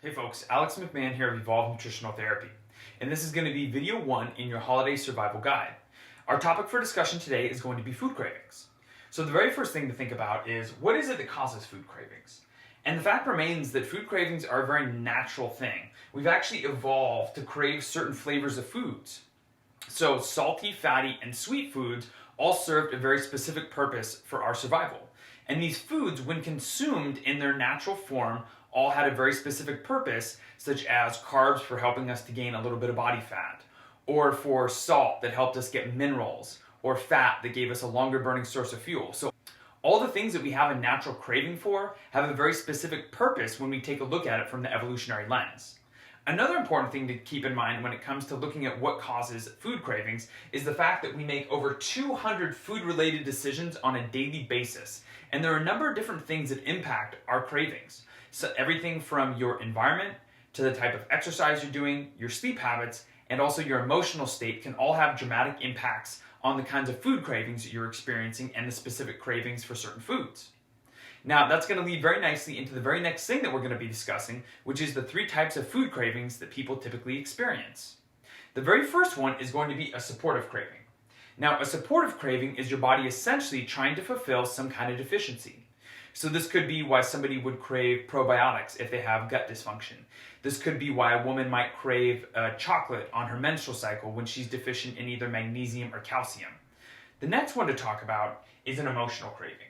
Hey folks, Alex McMahon here of Evolve Nutritional Therapy, and this is going to be video 1 in your holiday survival guide. Our topic for discussion today is going to be food cravings. So the very first thing to think about is, what is it that causes food cravings? And the fact remains that food cravings are a very natural thing. We've actually evolved to crave certain flavors of foods. So salty, fatty, and sweet foods all served a very specific purpose for our survival. And these foods, when consumed in their natural form, all had a very specific purpose, such as carbs for helping us to gain a little bit of body fat, or for salt that helped us get minerals, or fat that gave us a longer burning source of fuel. So all the things that we have a natural craving for have a very specific purpose when we take a look at it from the evolutionary lens. Another important thing to keep in mind when it comes to looking at what causes food cravings is the fact that we make over 200 food-related decisions on a daily basis. And there are a number of different things that impact our cravings. So everything from your environment to the type of exercise you're doing, your sleep habits, and also your emotional state can all have dramatic impacts on the kinds of food cravings that you're experiencing and the specific cravings for certain foods. Now, that's going to lead very nicely into the very next thing that we're going to be discussing, which is the 3 types of food cravings that people typically experience. The very first one is going to be a supportive craving. Now, a supportive craving is your body essentially trying to fulfill some kind of deficiency. So this could be why somebody would crave probiotics if they have gut dysfunction. This could be why a woman might crave chocolate on her menstrual cycle when she's deficient in either magnesium or calcium. The next one to talk about is an emotional craving.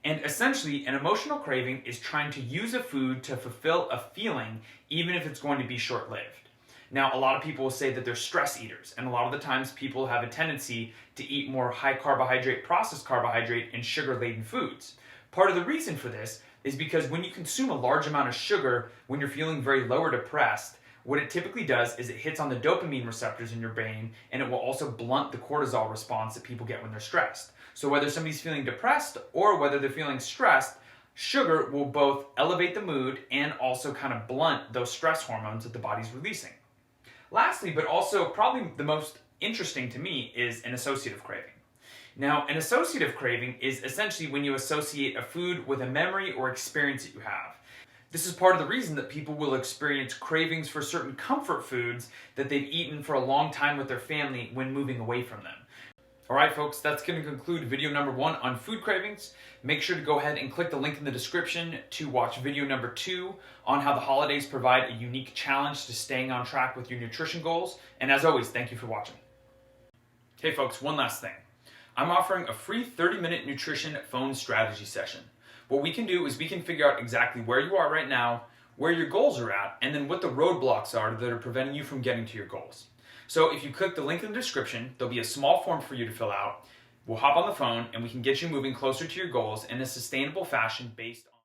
And essentially, an emotional craving is trying to use a food to fulfill a feeling, even if it's going to be short-lived. Now, a lot of people will say that they're stress eaters, and a lot of the times people have a tendency to eat more high carbohydrate, processed carbohydrate, and sugar-laden foods. Part of the reason for this is because when you consume a large amount of sugar when you're feeling very low or depressed, what it typically does is it hits on the dopamine receptors in your brain, and it will also blunt the cortisol response that people get when they're stressed. So whether somebody's feeling depressed or whether they're feeling stressed, sugar will both elevate the mood and also kind of blunt those stress hormones that the body's releasing. Lastly, but also probably the most interesting to me, is an associative craving. Now, an associative craving is essentially when you associate a food with a memory or experience that you have. This is part of the reason that people will experience cravings for certain comfort foods that they've eaten for a long time with their family when moving away from them. Alright folks, that's going to conclude video number 1 on food cravings. Make sure to go ahead and click the link in the description to watch video number 2 on how the holidays provide a unique challenge to staying on track with your nutrition goals. And as always, thank you for watching. Hey folks, one last thing. I'm offering a free 30-minute nutrition phone strategy session. What we can do is we can figure out exactly where you are right now, where your goals are at, and then what the roadblocks are that are preventing you from getting to your goals. So if you click the link in the description, there'll be a small form for you to fill out. We'll hop on the phone and we can get you moving closer to your goals in a sustainable fashion based on